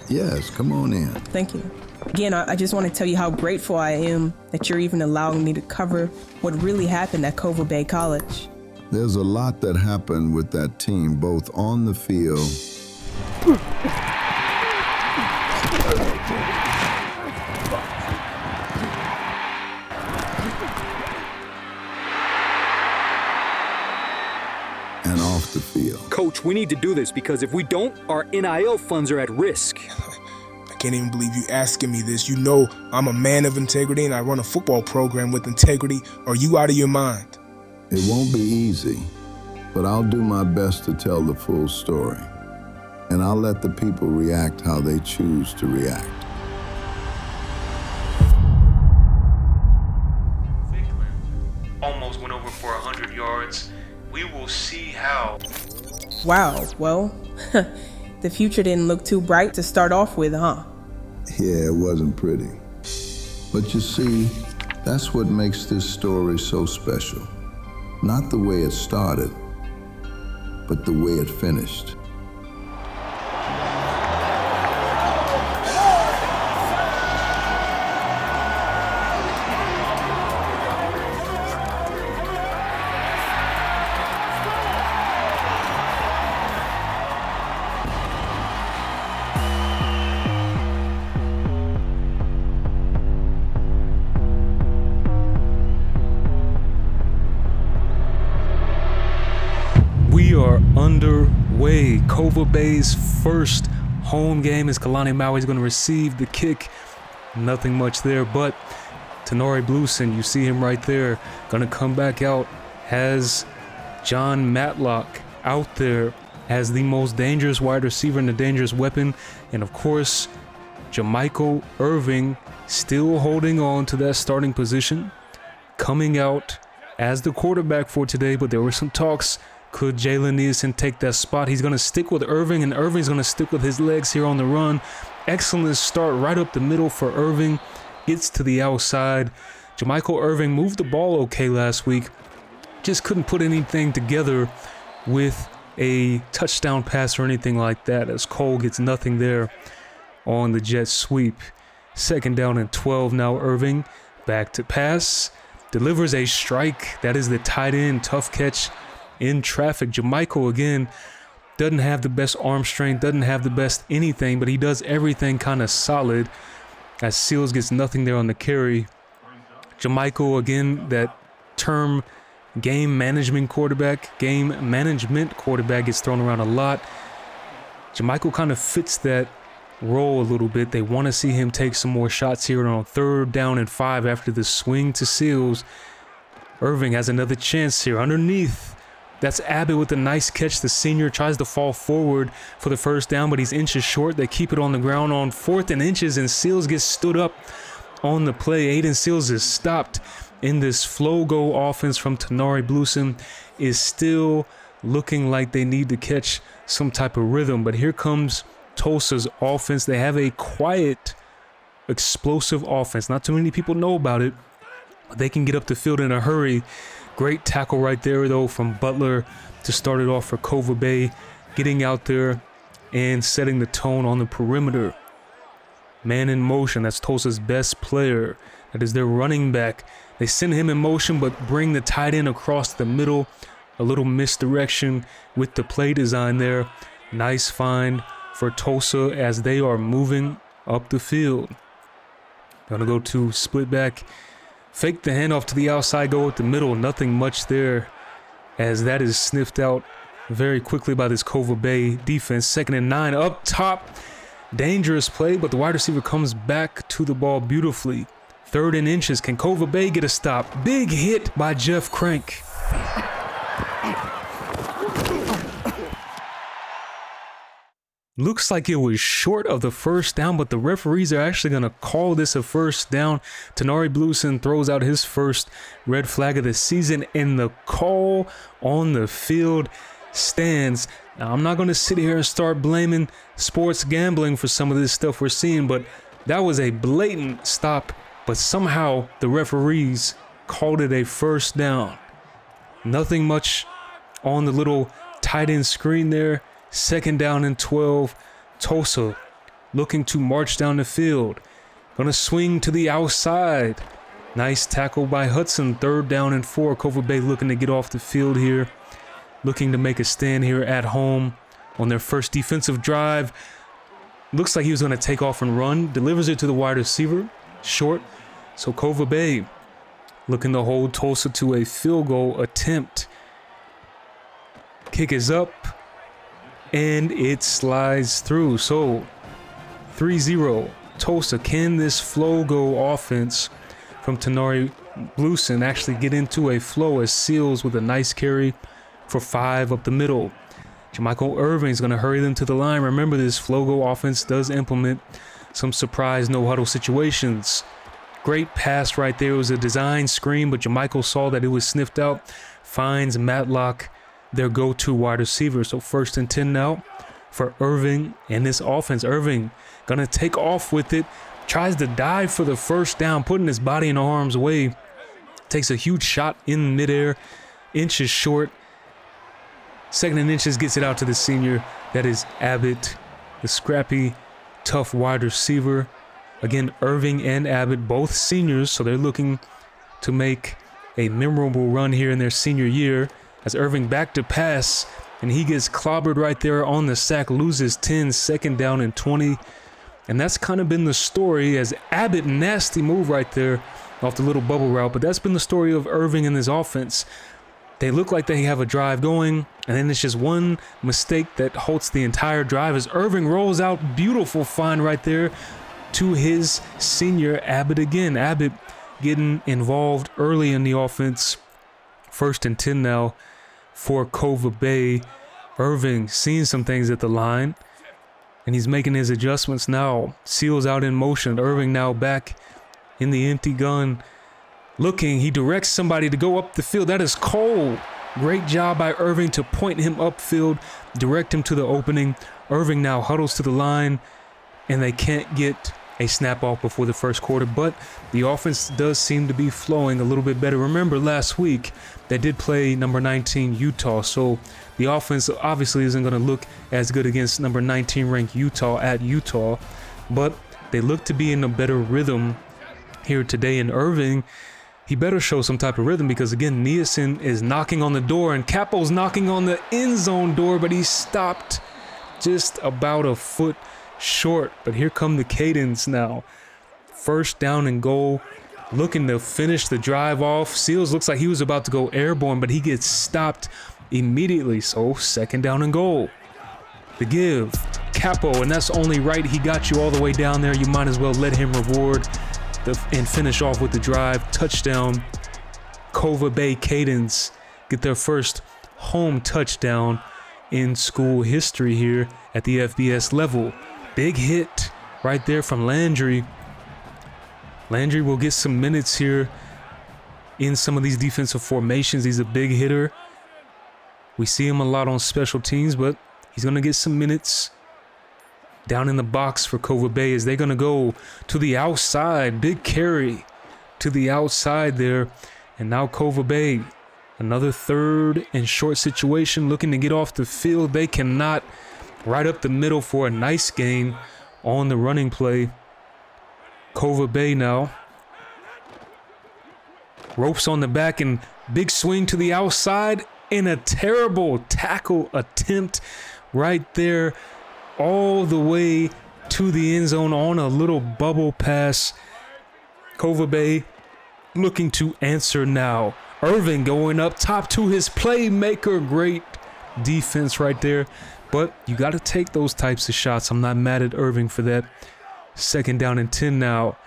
Yes, come on in. Thank you. Again, I just want to tell you how grateful I am that you're even allowing me to cover what really happened at Kova Bay College. There's a lot that happened with that team, both on the field and off the field. Coach, we need to do this because if we don't, our NIL funds are at risk. I can't even believe you asking me this. You know I'm a man of integrity and I run a football program with integrity. Are you out of your mind? It won't be easy, but I'll do my best to tell the full story. And I'll let the people react how they choose to react. Almost went over for 100 yards. We will see how. Wow, well, the future didn't look too bright to start off with, huh? Yeah, it wasn't pretty. But you see, that's what makes this story so special. Not the way it started, but the way it finished. We are underway. Kova Bay's first home game as Kalani Maui is going to receive the kick. Nothing much there, but Tenori Bluesen, you see him right there, going to come back out, has John Matlock out there as the most dangerous wide receiver and the dangerous weapon. And of course, Jamichael Irving still holding on to that starting position, coming out as the quarterback for today, but there were some talks. Could Jalen Neeson take that spot? He's going to stick with Irving, and Irving's going to stick with his legs here on the run. Excellent start right up the middle for Irving. Gets to the outside. Jamichael Irving moved the ball okay last week. Just couldn't put anything together with a touchdown pass or anything like that, as Cole gets nothing there on the jet sweep. Second down and 12 now. Irving back to pass. Delivers a strike. That is the tight end. Tough catch in traffic. Jamichael, again, doesn't have the best arm strength, doesn't have the best anything, but he does everything kind of solid as Seals gets nothing there on the carry. Jamichael, again, that term game management quarterback gets thrown around a lot. Jamichael kind of fits that role a little bit. They want to see him take some more shots here on 3rd down and 5 after the swing to Seals. Irving has another chance here underneath. That's Abbott with a nice catch. The senior tries to fall forward for the first down, but he's inches short. They keep it on the ground on 4th and inches, and Seals gets stood up on the play. Aiden Seals is stopped in this flow go offense from Tenori Bluesen. Is still looking like they need to catch some type of rhythm, but here comes Tulsa's offense. They have a quiet, explosive offense. Not too many people know about it, but they can get up the field in a hurry. Great tackle right there, though, from Butler to start it off for Kova Bay, getting out there and setting the tone on the perimeter. Man in motion, that's Tulsa's best player. That is their running back. They send him in motion, but bring the tight end across the middle. A little misdirection with the play design there. Nice find for Tulsa as they are moving up the field. Gonna go to split back. Fake the handoff to the outside, go with the middle. Nothing much there as that is sniffed out very quickly by this Kova Bay defense. 2nd and 9 up top. Dangerous play, but the wide receiver comes back to the ball beautifully. 3rd and inches. Can Kova Bay get a stop? Big hit by Jeff Crank. Looks like it was short of the first down, but the referees are actually going to call this a first down. Tenori Bluesen throws out his first red flag of the season, and the call on the field stands. Now, I'm not going to sit here and start blaming sports gambling for some of this stuff we're seeing, but that was a blatant stop, but somehow the referees called it a first down. Nothing much on the little tight end screen there. 2nd down and 12. Tulsa looking to march down the field. Gonna swing to the outside. Nice tackle by Hudson. 3rd down and 4. Kova Bay looking to get off the field here. Looking to make a stand here at home on their first defensive drive. Looks like he was going to take off and run. Delivers it to the wide receiver. Short. So Kova Bay looking to hold Tulsa to a field goal attempt. Kick is up. And it slides through. So 3-0. Tulsa. Can this flow go offense from Tenori Bluesen actually get into a flow as Seals with a nice carry for 5 up the middle? Jamichael Irving's going to hurry them to the line. Remember, this flow go offense does implement some surprise no huddle situations. Great pass right there. It was a design screen, but Jamichael saw that it was sniffed out. Finds Matlock, their go-to wide receiver. So 1st and 10 now for Irving and this offense. Irving going to take off with it. Tries to dive for the 1st down, putting his body in harm's way. Takes a huge shot in midair. Inches short. 2nd and inches, gets it out to the senior. That is Abbott, the scrappy, tough wide receiver. Again, Irving and Abbott, both seniors, so they're looking to make a memorable run here in their senior year. As Irving back to pass, and he gets clobbered right there on the sack, loses 10, 2nd down and 20. And that's kind of been the story as Abbott, nasty move right there off the little bubble route, but that's been the story of Irving and his offense. They look like they have a drive going, and then it's just one mistake that halts the entire drive as Irving rolls out. Beautiful find right there to his senior Abbott again. Abbott getting involved early in the offense. 1st and 10 now for Kova Bay. Irving seeing some things at the line, and he's making his adjustments now. Seals out in motion. Irving now back in the empty gun. Looking, he directs somebody to go up the field. That is Cole. Great job by Irving to point him upfield, direct him to the opening. Irving now huddles to the line, and they can't get a snap off before the 1st quarter, but the offense does seem to be flowing a little bit better. Remember, last week, they did play number 19 Utah, so the offense obviously isn't going to look as good against number 19 ranked Utah at Utah, but they look to be in a better rhythm here today. In Irving, he better show some type of rhythm because, again, Nielsen is knocking on the door and Capo's knocking on the end zone door, but he stopped just about a foot short. But here come the Kaidons now. 1st down and goal, looking to finish the drive off. Seals looks like he was about to go airborne, but he gets stopped immediately. So 2nd down and goal. The give, Capo, and that's only right. He got you all the way down there. You might as well let him reward and finish off with the drive. Touchdown. Kova Bay Kaidons get their first home touchdown in school history here at the FBS level. Big hit right there from Landry. Landry will get some minutes here in some of these defensive formations. He's a big hitter. We see him a lot on special teams, but he's going to get some minutes down in the box for Kova Bay as they're going to go to the outside. Big carry to the outside there. And now Kova Bay, another 3rd and short situation, looking to get off the field. They cannot. Right up the middle for a nice gain on the running play. Kova Bay now. Ropes on the back and big swing to the outside and a terrible tackle attempt right there all the way to the end zone on a little bubble pass. Kova Bay looking to answer now. Irving going up top to his playmaker. Great defense right there. But you got to take those types of shots. I'm not mad at Irving for that. 2nd down and 10 now.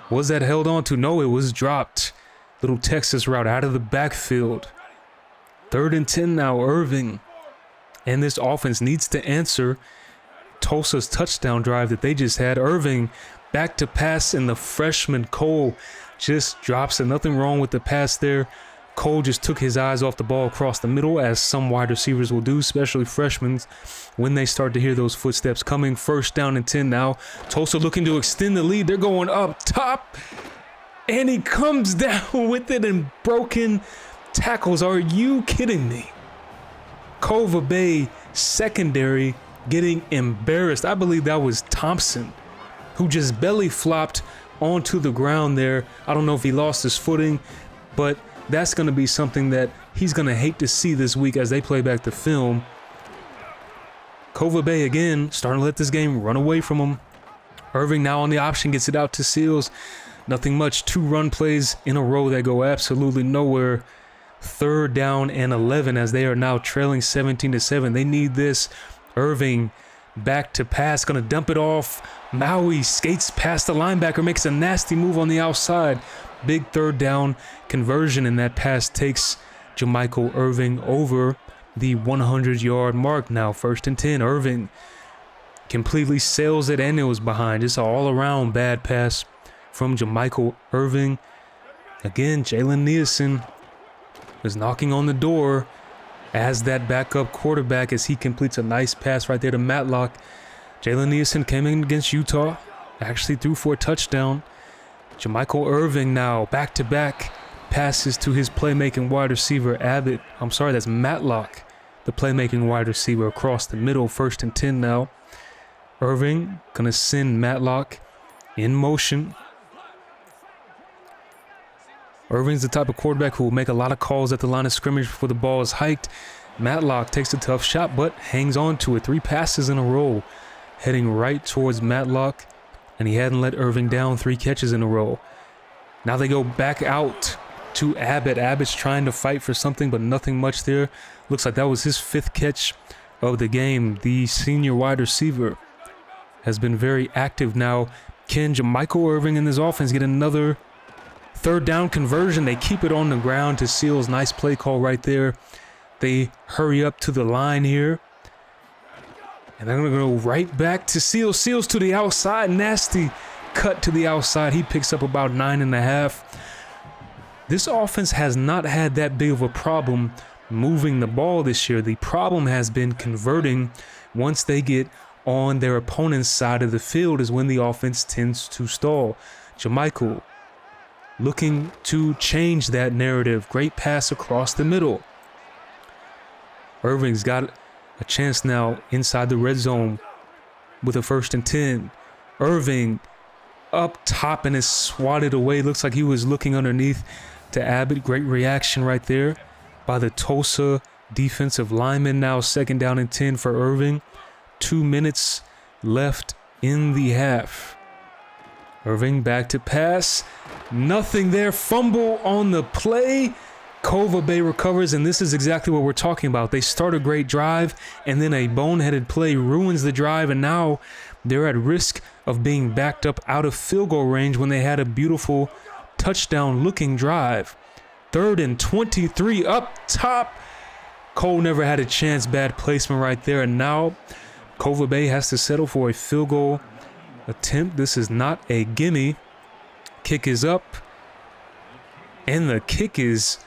Was that held on to? No, it was dropped. Little Texas route out of the backfield. 3rd and 10 now, Irving. And this offense needs to answer Tulsa's touchdown drive that they just had. Irving back to pass, and the freshman Cole just drops it. Nothing wrong with the pass there. Cole just took his eyes off the ball across the middle, as some wide receivers will do, especially freshmen, when they start to hear those footsteps coming. 1st down and 10 now. Tulsa looking to extend the lead. They're going up top, and he comes down with it and broken tackles. Are you kidding me? Kova Bay secondary getting embarrassed. I believe that was Thompson, who just belly flopped onto the ground there. I don't know if he lost his footing, but that's going to be something that he's going to hate to see this week as they play back the film. Kova Bay again starting to let this game run away from him. Irving now on the option, gets it out to Seals. Nothing much, 2 run plays in a row that go absolutely nowhere. 3rd down and 11 as they are now trailing 17-7. They need this. Irving back to pass, gonna dump it off. Maui skates past the linebacker, makes a nasty move on the outside. Big 3rd down conversion, and that pass takes Jamichael Irving over the 100-yard mark. Now 1st and 10. Irving completely sails it, and it was behind. Just an all-around bad pass from Jamichael Irving. Again, Jalen Nielsen is knocking on the door as that backup quarterback as he completes a nice pass right there to Matlock. Jalen Nielsen came in against Utah, actually threw for a touchdown. Jamichael Irving now back-to-back passes to his playmaking wide receiver, that's Matlock, the playmaking wide receiver across the middle. 1st and 10 now. Irving gonna send Matlock in motion. Irving's the type of quarterback who will make a lot of calls at the line of scrimmage before the ball is hiked. Matlock takes a tough shot, but hangs on to it. 3 passes in a row, heading right towards Matlock, and he hadn't let Irving down. 3 catches in a row. Now they go back out to Abbott. Abbott's trying to fight for something, but nothing much there. Looks like that was his 5th catch of the game. The senior wide receiver has been very active now. Can Jamichael Irving in this offense get another 3rd down conversion? They keep it on the ground to Seals. Nice play call right there. They hurry up to the line here. And they're going to go right back to Seals. Seals to the outside. Nasty cut to the outside. He picks up about 9.5. This offense has not had that big of a problem moving the ball this year. The problem has been converting. Once they get on their opponent's side of the field is when the offense tends to stall. Jamichael looking to change that narrative. Great pass across the middle. Irving's got a chance now inside the red zone with a 1st and 10. Irving up top and is swatted away. Looks like he was looking underneath to Abbott. Great reaction right there by the Tulsa defensive lineman. Now 2nd down and 10 for Irving. 2 minutes left in the half. Irving back to pass. Nothing there. Fumble on the play. Kova Bay recovers, and this is exactly what we're talking about. They start a great drive, and then a boneheaded play ruins the drive, and now they're at risk of being backed up out of field goal range when they had a beautiful touchdown-looking drive. 3rd and 23 up top. Cole never had a chance. Bad placement right there, and now Kova Bay has to settle for a field goal attempt. This is not a gimme. Kick is up, and the kick is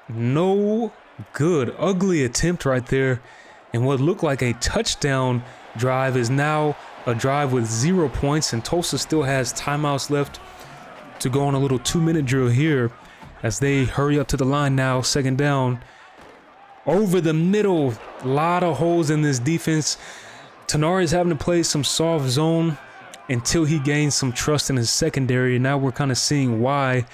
no good. Ugly attempt right there, and what looked like a touchdown drive is now a drive with 0 points, and Tulsa still has timeouts left to go on a little 2-minute drill here as they hurry up to the line now. 2nd down. Over the middle, a lot of holes in this defense. Tanari is having to play some soft zone until he gains some trust in his secondary. And now we're kind of seeing why.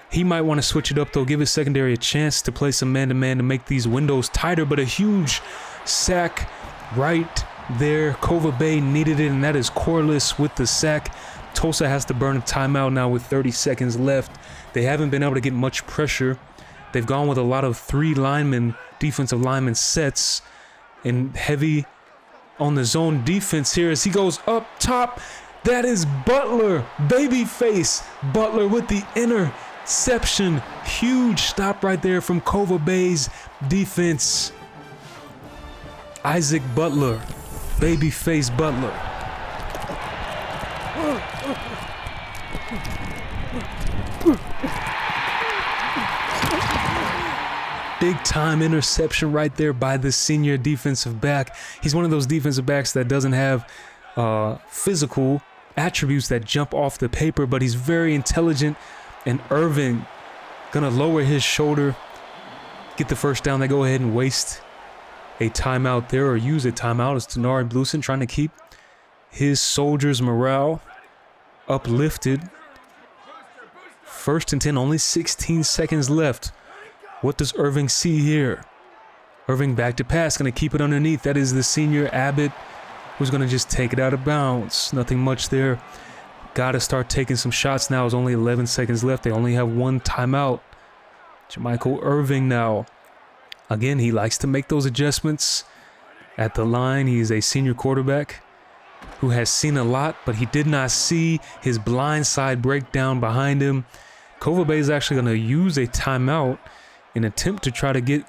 He might want to switch it up, though, give his secondary a chance to play some man-to-man to make these windows tighter. But a huge sack right there. Kova Bay needed it, and that is Corliss with the sack. Tulsa has to burn a timeout now with 30 seconds left. They haven't been able to get much pressure. They've gone with a lot of 3 linemen, defensive lineman sets, and heavy on the zone defense here as he goes up top. That is Butler, babyface Butler with the interception. Huge stop right there from Kova Bay's defense. Isaac Butler, babyface Butler. Big time interception right there by the senior defensive back. He's one of those defensive backs that doesn't have physical attributes that jump off the paper, but he's very intelligent. And Irving gonna lower his shoulder, get the 1st down. They go ahead and waste a timeout there, or use a timeout, as Tenari Blusen trying to keep his soldiers' morale uplifted. 1st and 10, only 16 seconds left. What does Irving see here? Irving back to pass, going to keep it underneath. That is the senior Abbott, who's going to just take it out of bounds. Nothing much there. Got to start taking some shots now. There's only 11 seconds left. They only have one timeout. Jermichael Irving now. Again, he likes to make those adjustments at the line. He is a senior quarterback who has seen a lot, but he did not see his blind side breakdown behind him. Kova Bay is actually going to use a timeout in an attempt to try to get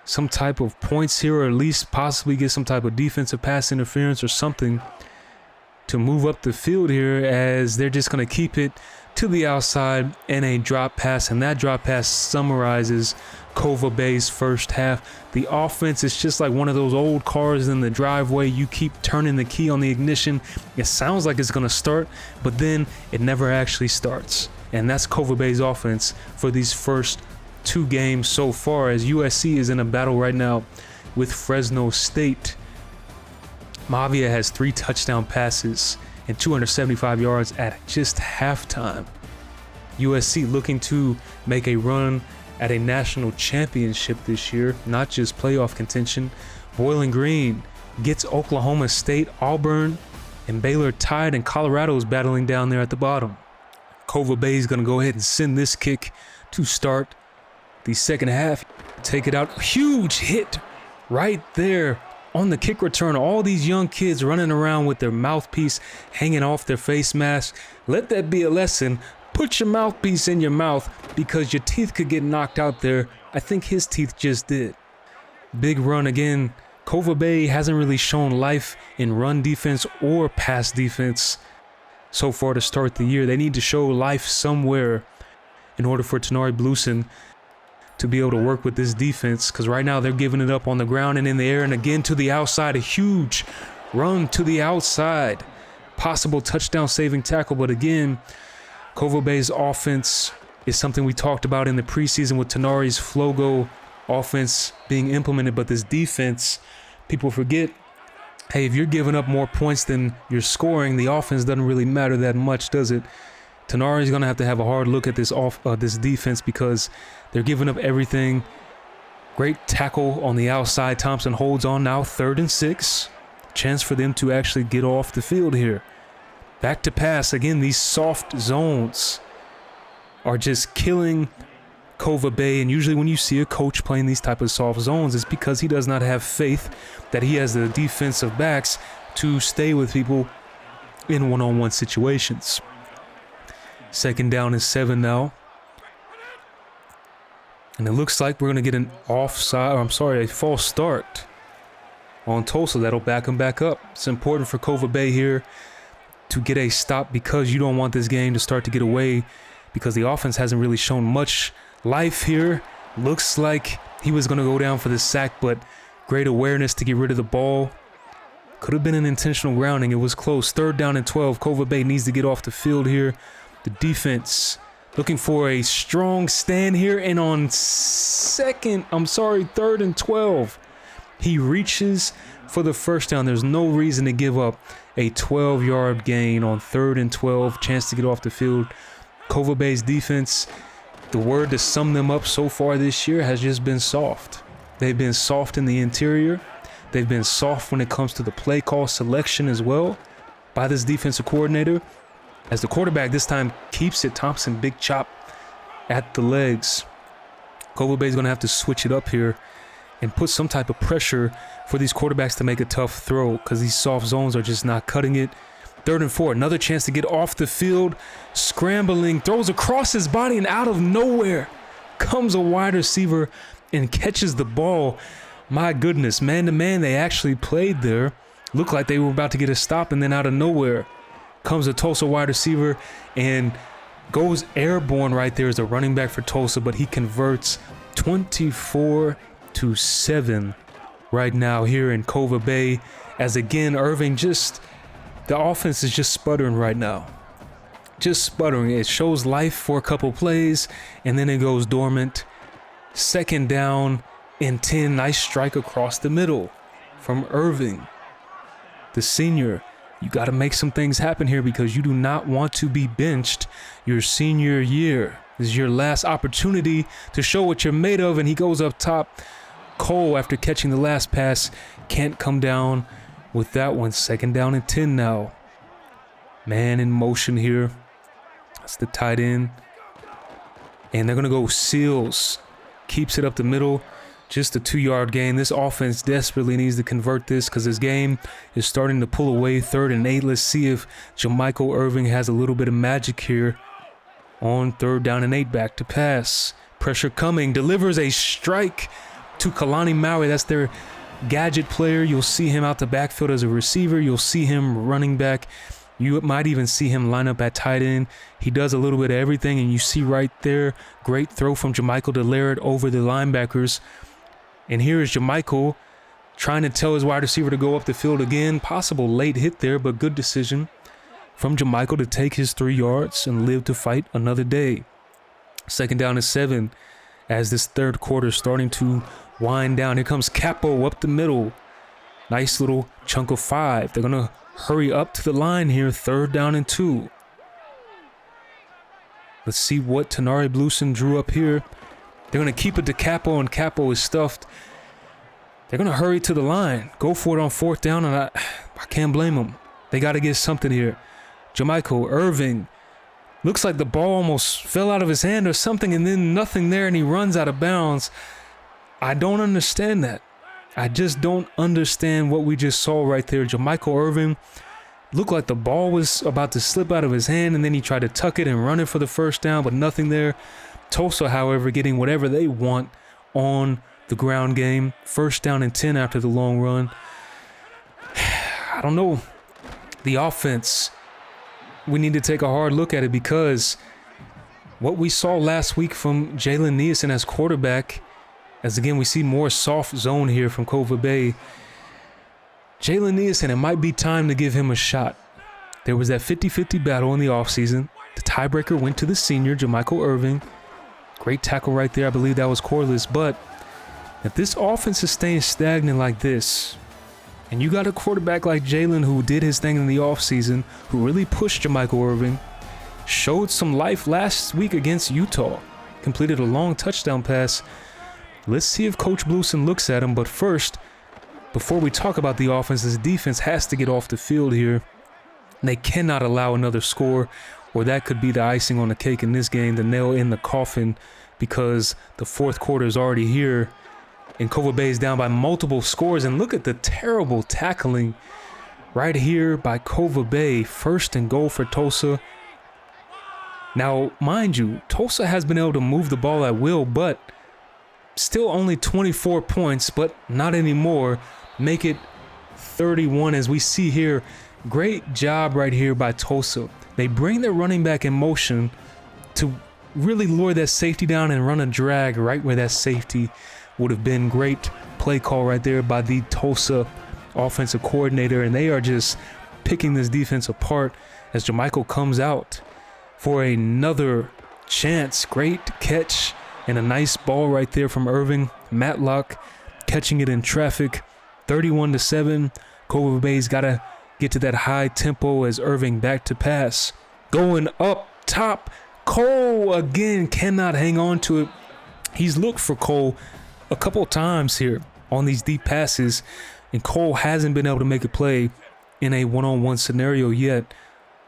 some type of points here, or at least possibly get some type of defensive pass interference or something to move up the field here, as they're just going to keep it to the outside and a drop pass, and that drop pass summarizes Kova Bay's first half. The offense is just like one of those old cars in the driveway. You keep turning the key on the ignition. It sounds like it's going to start, but then it never actually starts. And that's Kova Bay's offense for these first 2 games so far, as USC is in a battle right now with Fresno State. Mavia has 3 touchdown passes and 275 yards at just halftime. USC looking to make a run at a national championship this year, not just playoff contention. Bowling Green gets Oklahoma State, Auburn, and Baylor tied, and Colorado is battling down there at the bottom. Kova Bay is going to go ahead and send this kick to start the second half. Take it out. Huge hit right there on the kick return. All these young kids running around with their mouthpiece hanging off their face mask. Let that be a lesson. Put your mouthpiece in your mouth, because your teeth could get knocked out there. I think his teeth just did. Big run again. Kova Bay hasn't really shown life in run defense or pass defense so far to start the year. They need to show life somewhere in order for Tenari Blusen to be able to work with this defense, because right now they're giving it up on the ground and in the air, and again to the outside. A huge run to the outside. Possible touchdown saving tackle, but again, Kova Bay's offense is something we talked about in the preseason with Tenari's Flogo offense being implemented, but this defense, people forget, hey, if you're giving up more points than you're scoring, the offense doesn't really matter that much, does it? Tenari's going to have a hard look at this defense, because they're giving up everything. Great tackle on the outside. Thompson holds on now, 3rd and 6. Chance for them to actually get off the field here. Back to pass. Again, these soft zones are just killing Kova Bay, and usually when you see a coach playing these type of soft zones, it's because he does not have faith that he has the defensive backs to stay with people in one-on-one situations. 2nd down is 7 now. And it looks like we're going to get an a false start on Tulsa. That'll back him back up. It's important for Kova Bay here to get a stop, because you don't want this game to start to get away, because the offense hasn't really shown much life here. Looks like he was going to go down for the sack, but great awareness to get rid of the ball. Could have been an intentional grounding. It was close. 3rd down and 12. Kova Bay needs to get off the field here. The defense looking for a strong stand here, and on 3rd and 12, he reaches for the first down. There's no reason to give up a 12-yard gain on 3rd and 12. Chance to get off the field. Kova Bay's defense, the word to sum them up so far this year has just been soft. They've been soft in the interior. They've been soft when it comes to the play call selection as well by this defensive coordinator. As the quarterback this time keeps it, Thompson, big chop at the legs. Kova Bay's going to have to switch it up here and put some type of pressure for these quarterbacks to make a tough throw, because these soft zones are just not cutting it. 3rd and 4, another chance to get off the field. Scrambling, throws across his body, and out of nowhere comes a wide receiver and catches the ball. My goodness, man-to-man, they actually played there. Looked like they were about to get a stop, and then out of nowhere comes a Tulsa wide receiver and goes airborne right there as a running back for Tulsa, but he converts 24-7 right now here in Kova Bay, as again, Irving the offense is just sputtering right now. Just sputtering. It shows life for a couple plays, and then it goes dormant. 2nd down and 10. Nice strike across the middle from Irving, the senior. You got to make some things happen here because you do not want to be benched your senior year. This is your last opportunity to show what you're made of, and he goes up top. Cole, after catching the last pass, can't come down with that one. 2nd down and 10 now. Man in motion here. That's the tight end. And they're going to go Seals. Keeps it up the middle. Just a 2-yard gain. This offense desperately needs to convert this because this game is starting to pull away. 3rd and 8. Let's see if Jamichael Irving has a little bit of magic here. On 3rd down and 8, back to pass. Pressure coming. Delivers a strike to Kalani Maui. That's their gadget player. You'll see him out the backfield as a receiver. You'll see him running back. You might even see him line up at tight end. He does a little bit of everything, and you see right there, great throw from Jamichael to Laird over the linebackers. And here is Jamichael trying to tell his wide receiver to go up the field again. Possible late hit there, but good decision from Jamichael to take his 3 yards and live to fight another day. 2nd down and 7 as this 3rd quarter is starting to wind down. Here comes Capo up the middle. Nice little chunk of 5. They're going to hurry up to the line here. 3rd down and 2. Let's see what Tenari Blusen drew up here. They're going to keep it to Capo, and Capo is stuffed. They're going to hurry to the line. Go for it on 4th down, and I can't blame them. They got to get something here. Jamichael Irving. Looks like the ball almost fell out of his hand or something, and then nothing there, and he runs out of bounds. I don't understand that. I just don't understand what we just saw right there. Jamichael Irving looked like the ball was about to slip out of his hand, and then he tried to tuck it and run it for the 1st down, but nothing there. Tulsa, however, getting whatever they want on the ground game. 1st down and 10 after the long run. I don't know. The offense, we need to take a hard look at it because what we saw last week from Jalen Neeson as quarterback, as again we see more soft zone here from Kova Bay. Jalen Neeson, it might be time to give him a shot. There was that 50-50 battle in the offseason. The tiebreaker went to the senior, Jamichael Irving. Great tackle right there. I believe that was Corliss. But if this offense is staying stagnant like this, and you got a quarterback like Jalen who did his thing in the offseason, who really pushed Jamichael Irving, showed some life last week against Utah, completed a long touchdown pass. Let's see if Coach Blusen looks at him. But first, before we talk about the offense, this defense has to get off the field here. They cannot allow another score, or that could be the icing on the cake in this game, the nail in the coffin, because the 4th quarter is already here and Kova Bay is down by multiple scores. And look at the terrible tackling right here by Kova Bay. 1st and goal for Tulsa. Now, mind you, Tulsa has been able to move the ball at will, but still only 24 points, but not anymore. Make it 31 as we see here. Great job right here by Tulsa. They bring their running back in motion to really lure that safety down and run a drag right where that safety would have been. Great play call right there by the Tulsa offensive coordinator, and they are just picking this defense apart as Jamichael comes out for another chance. Great catch and a nice ball right there from Irving. Matlock catching it in traffic. 31-7. Kova Bay's got to get to that high tempo as Irving back to pass. Going up top. Cole again cannot hang on to it. He's looked for Cole a couple times here on these deep passes, and Cole hasn't been able to make a play in a one-on-one scenario yet.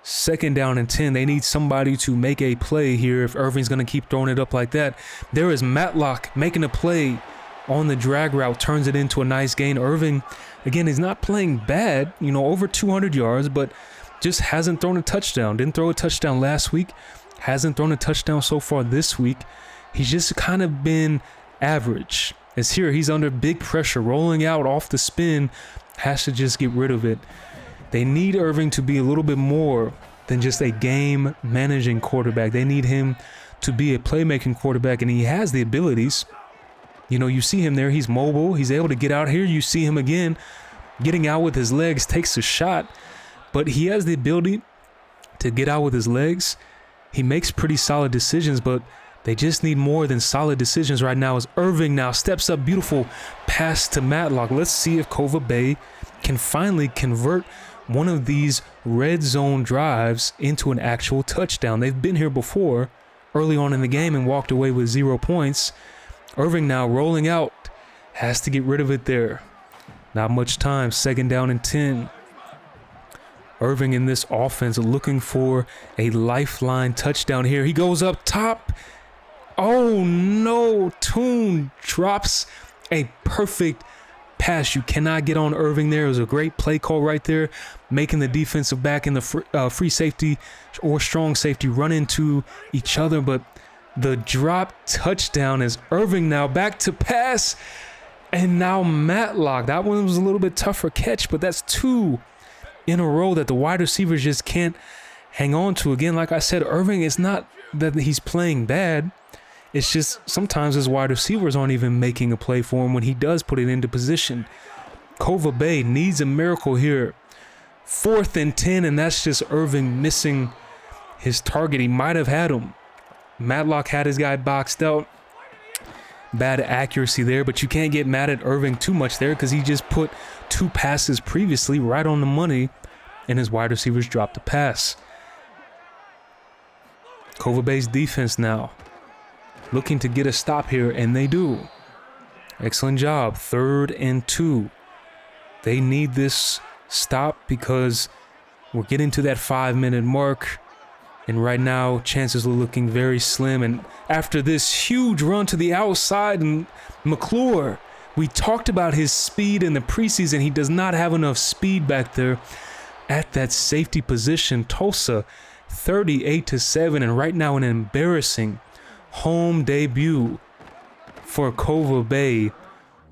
2nd down and 10. They need somebody to make a play here if Irving's going to keep throwing it up like that. There is Matlock making a play on the drag route, turns it into a nice gain. Irving, again, is not playing bad, over 200 yards, but just hasn't thrown a touchdown. Didn't throw a touchdown last week. Hasn't thrown a touchdown so far this week. He's just kind of been average. As here, he's under big pressure, rolling out off the spin, has to just get rid of it. They need Irving to be a little bit more than just a game-managing quarterback. They need him to be a playmaking quarterback, and he has the abilities. You see him there. He's mobile. He's able to get out here. You see him again getting out with his legs, takes a shot, but he has the ability to get out with his legs. He makes pretty solid decisions, but They just need more than solid decisions right now as Irving now steps up. Beautiful pass to Matlock. Let's see if Kova Bay can finally convert one of these red zone drives into an actual touchdown. They've been here before early on in the game and walked away with 0 points. Irving now rolling out. Has to get rid of it there. Not much time. 2nd down and 10. Irving in this offense looking for a lifeline touchdown here. He goes up top. Oh no, Toon drops a perfect pass. You cannot get on Irving there. It was a great play call right there, making the defensive back and the free safety or strong safety run into each other. But the drop touchdown is Irving now back to pass. And now Matlock. That one was a little bit tougher catch, but that's 2 in a row that the wide receivers just can't hang on to. Again, like I said, Irving, it's not that he's playing bad. It's just sometimes his wide receivers aren't even making a play for him when he does put it into position. Kova Bay needs a miracle here. 4th and 10, and that's just Irving missing his target. He might have had him. Matlock had his guy boxed out. Bad accuracy there, but you can't get mad at Irving too much there because he just put 2 passes previously right on the money, and his wide receivers dropped the pass. Kova Bay's defense now looking to get a stop here, and they do. Excellent job. 3rd and 2. They need this stop because we're getting to that 5-minute mark, and right now chances are looking very slim. And after this huge run to the outside, and McClure, we talked about his speed in the preseason. He does not have enough speed back there at that safety position. Tulsa 38-7, and right now an embarrassing home debut for Kova Bay.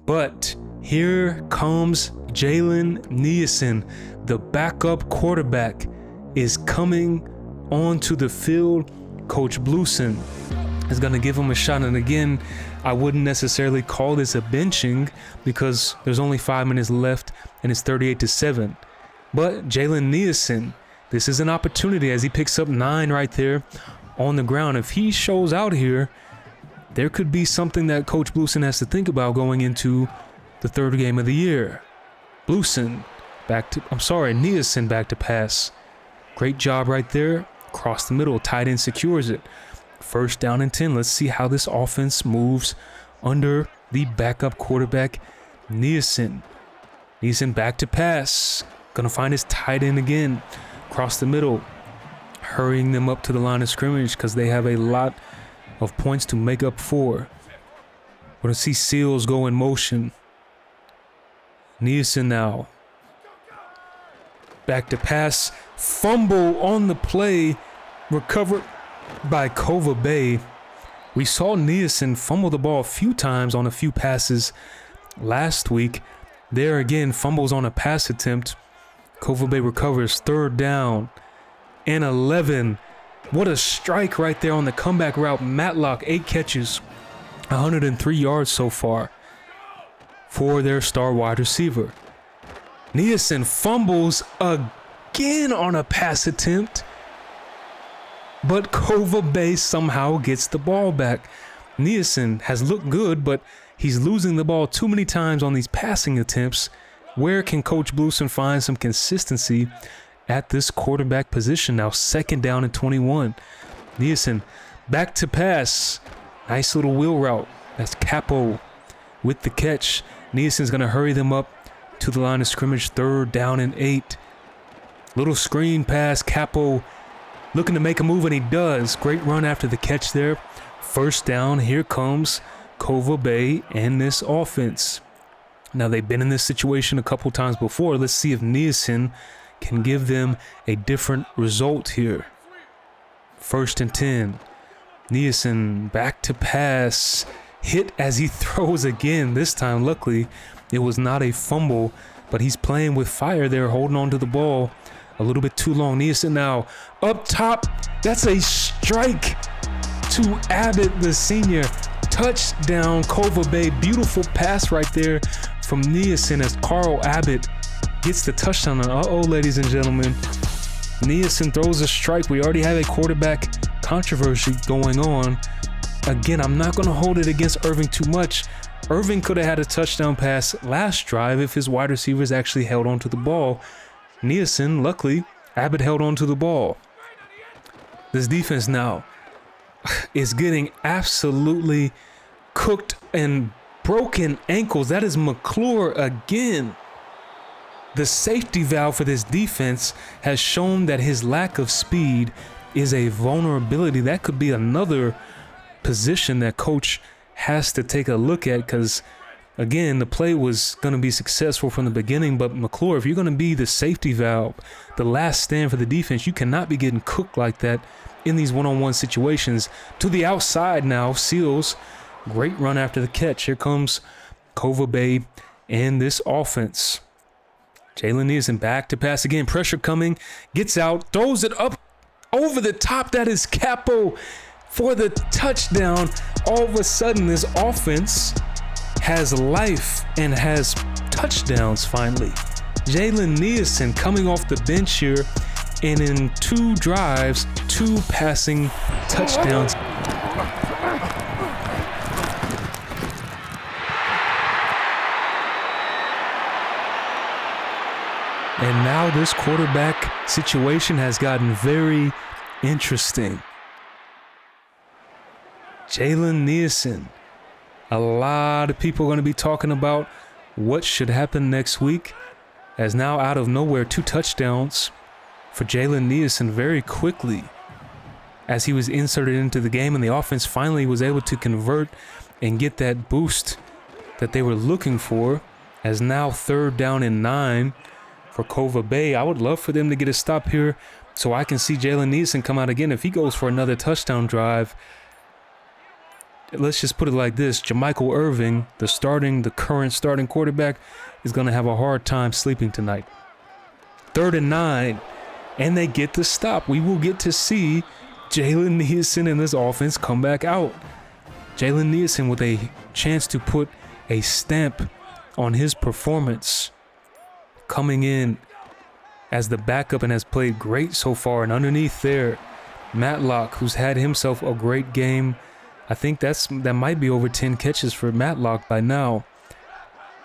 But here comes Jalen Nielsen, the backup quarterback, is coming onto the field. Coach Bluesen is going to give him a shot. And again, I wouldn't necessarily call this a benching because there's only 5 minutes left and it's 38-7. But Jalen Nielsen, this is an opportunity as he picks up 9 right there on the ground. If he shows out here, there could be something that Coach Bluesen has to think about going into the 3rd game of the year. Nielsen back to pass. Great job right there. Across the middle, tight end secures it. 1st down and 10. Let's see how this offense moves under the backup quarterback, Nielsen. Nielsen back to pass. Gonna find his tight end again. Across the middle, hurrying them up to the line of scrimmage because they have a lot of points to make up for. We're gonna see Seals go in motion. Nielsen now. Back to pass. Fumble on the play. Recovered by Kova Bay. We saw Nielsen fumble the ball a few times on a few passes last week. There again, fumbles on a pass attempt. Kova Bay recovers. 3rd down and 11. What a strike right there on the comeback route. Matlock, 8 catches, 103 yards so far for their star wide receiver. Nielsen fumbles again on a pass attempt, but Kova Bay somehow gets the ball back. Nielsen has looked good, but he's losing the ball too many times on these passing attempts. Where can Coach Bluesen find some consistency at this quarterback position? Now 2nd down and 21. Nielsen back to pass. Nice little wheel route. That's Capo with the catch. Nielsen's going to hurry them up to the line of scrimmage. 3rd down and 8. Little screen pass. Capo looking to make a move, and he does. Great run after the catch there. 1st down. Here comes Kova Bay and this offense. Now, they've been in this situation a couple times before. Let's see if Nielsen can give them a different result here. 1st and 10. Nielsen back to pass. Hit as he throws again. This time, luckily, it was not a fumble, but he's playing with fire there, holding on to the ball a little bit too long. Nielsen now up top. That's a strike to Abbott, the senior. Touchdown, Kova Bay. Beautiful pass right there from Nielsen as Carl Abbott gets the touchdown. Ladies and gentlemen, Nielsen throws a strike. We already have a quarterback controversy going on. Again, I'm not going to hold it against Irving too much. Irving could have had a touchdown pass last drive if his wide receivers actually held onto the ball. Nielsen, luckily, Abbott held onto the ball. This defense now is getting absolutely cooked and broken ankles. That is McClure again. The safety valve for this defense has shown that his lack of speed is a vulnerability. That could be another position that coach has to take a look at, because again, the play was going to be successful from the beginning, but McClure, if you're going to be the safety valve, the last stand for the defense, you cannot be getting cooked like that in these one-on-one situations. To the outside now, Seals, great run after the catch. Here comes Kova Bay and this offense. Jalen Nielsen back to pass again, pressure coming, gets out, throws it up over the top. That is Capo for the touchdown. All of a sudden, this offense has life and has touchdowns finally. Jalen Nielsen coming off the bench here, and in 2 drives, 2 passing touchdowns. And now this quarterback situation has gotten very interesting. Jalen Nielsen. A lot of people are going to be talking about what should happen next week, as now out of nowhere 2 touchdowns for Jalen Nielsen very quickly as he was inserted into the game, and the offense finally was able to convert and get that boost that they were looking for, as now 3rd down and 9 for Kova Bay. I would love for them to get a stop here so I can see Jalen Nielsen come out again. If he goes for another touchdown drive, let's just put it like this: Jermichael Irving, the current starting quarterback, is going to have a hard time sleeping tonight. 3rd and 9, and they get the stop. We will get to see Jalen Nielsen and this offense come back out. Jalen Nielsen with a chance to put a stamp on his performance, coming in as the backup and has played great so far. And underneath there, Matlock, who's had himself a great game. I think that might be over 10 catches for Matlock by now.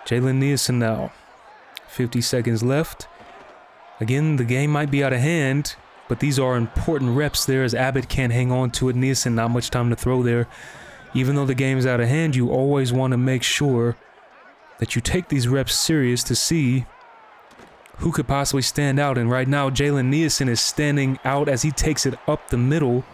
Jalen Nielsen now. 50 seconds left. Again, the game might be out of hand, but these are important reps there as Abbott can't hang on to it. Nielsen, not much time to throw there. Even though the game's out of hand, you always want to make sure that you take these reps serious to see who could possibly stand out. And right now, Jalen Nielsen is standing out as he takes it up the middle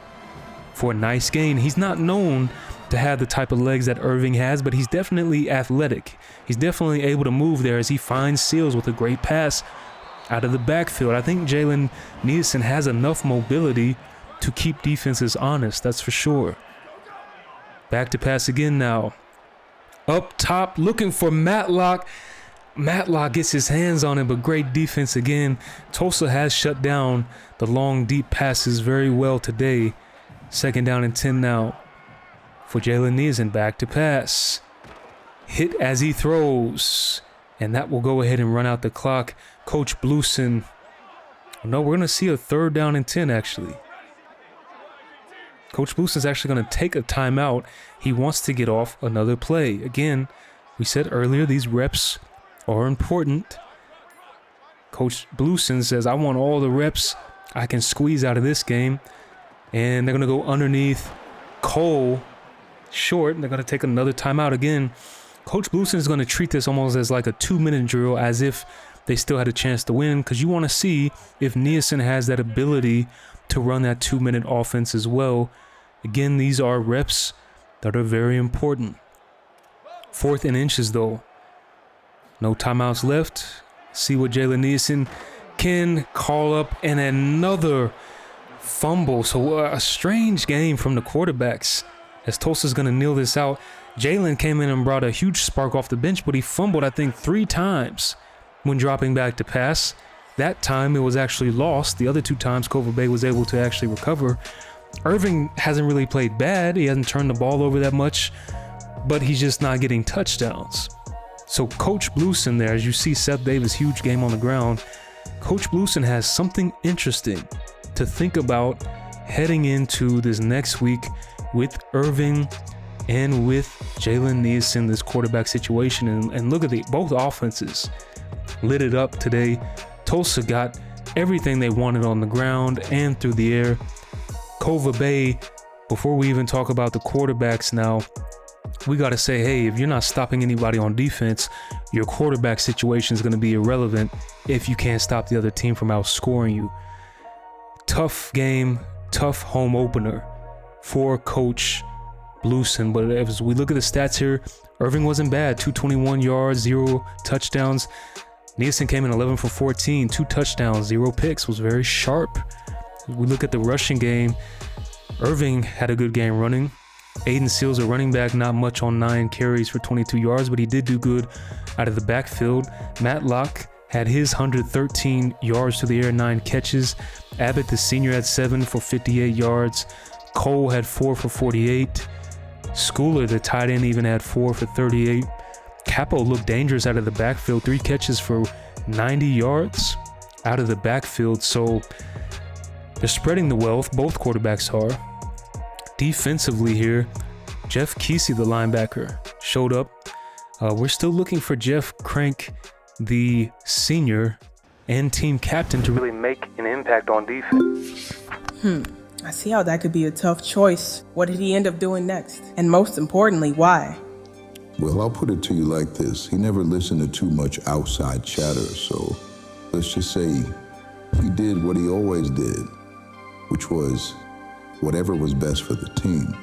for a nice gain. He's not known to have the type of legs that Irving has, but he's definitely athletic. He's definitely able to move there as he finds Seals with a great pass out of the backfield. I think Jalen Nielsen has enough mobility to keep defenses honest, that's for sure. Back to pass again now. Up top, looking for Matlock. Matlock gets his hands on it, but great defense again. Tulsa has shut down the long, deep passes very well today. 2nd down and 10 now for Jalen Nielsen. Back to pass. Hit as he throws. And that will go ahead and run out the clock. Coach Bluesen. No, we're going to see a 3rd down and 10 actually. Coach Bluesen's actually going to take a timeout. He wants to get off another play. Again, we said earlier, these reps are important. Coach Bluesen says, I want all the reps I can squeeze out of this game. And they're going to go underneath Cole short. And they're going to take another timeout again. Coach Bluesen is going to treat this almost as like a 2-minute drill, as if they still had a chance to win, because you want to see if Nielsen has that ability to run that 2-minute offense as well. Again, these are reps that are very important. 4th and inches though. No timeouts left. See what Jalen Nielsen can call up, and another fumble. So a strange game from the quarterbacks as Tulsa's going to kneel this out. Jalen came in and brought a huge spark off the bench, but he fumbled, I think, 3 times when dropping back to pass. That time it was actually lost. The other 2 times Kova Bay was able to actually recover. Irving hasn't really played bad. He hasn't turned the ball over that much, but he's just not getting touchdowns. So Coach Bluesen there, as you see Seth Davis, huge game on the ground. Coach Bluesen has something interesting to think about heading into this next week with Irving and with Jalen Neeson, this quarterback situation. And look at both offenses lit it up today. Tulsa got everything they wanted on the ground and through the air. Kova Bay, before we even talk about the quarterbacks now, we got to say, hey, if you're not stopping anybody on defense, your quarterback situation is going to be irrelevant if you can't stop the other team from outscoring you. Tough game, tough home opener for Coach Bluesen. But as we look at the stats here, Irving wasn't bad. 221 yards, 0 touchdowns. Neeson came in 11 for 14, 2 touchdowns, 0 picks, was very sharp. We look at the rushing game. Irving had a good game running. Aiden Seals, a running back, not much on 9 carries for 22 yards, but he did do good out of the backfield. Matlock had his 113 yards to the air, 9 catches. Abbott, the senior, had 7 for 58 yards. Cole had 4 for 48. Schooler, the tight end, even had 4 for 38. Capo looked dangerous out of the backfield, 3 catches for 90 yards out of the backfield. So they're spreading the wealth, both quarterbacks are. Defensively here, Jeff Kesey, the linebacker, showed up. We're still looking for Jeff Crank, the senior and team captain, to really make an impact on defense. I see how that could be a tough choice. What did he end up doing next? And most importantly, why? Well, I'll put it to you like this. He never listened to too much outside chatter, so let's just say he did what he always did, which was whatever was best for the team.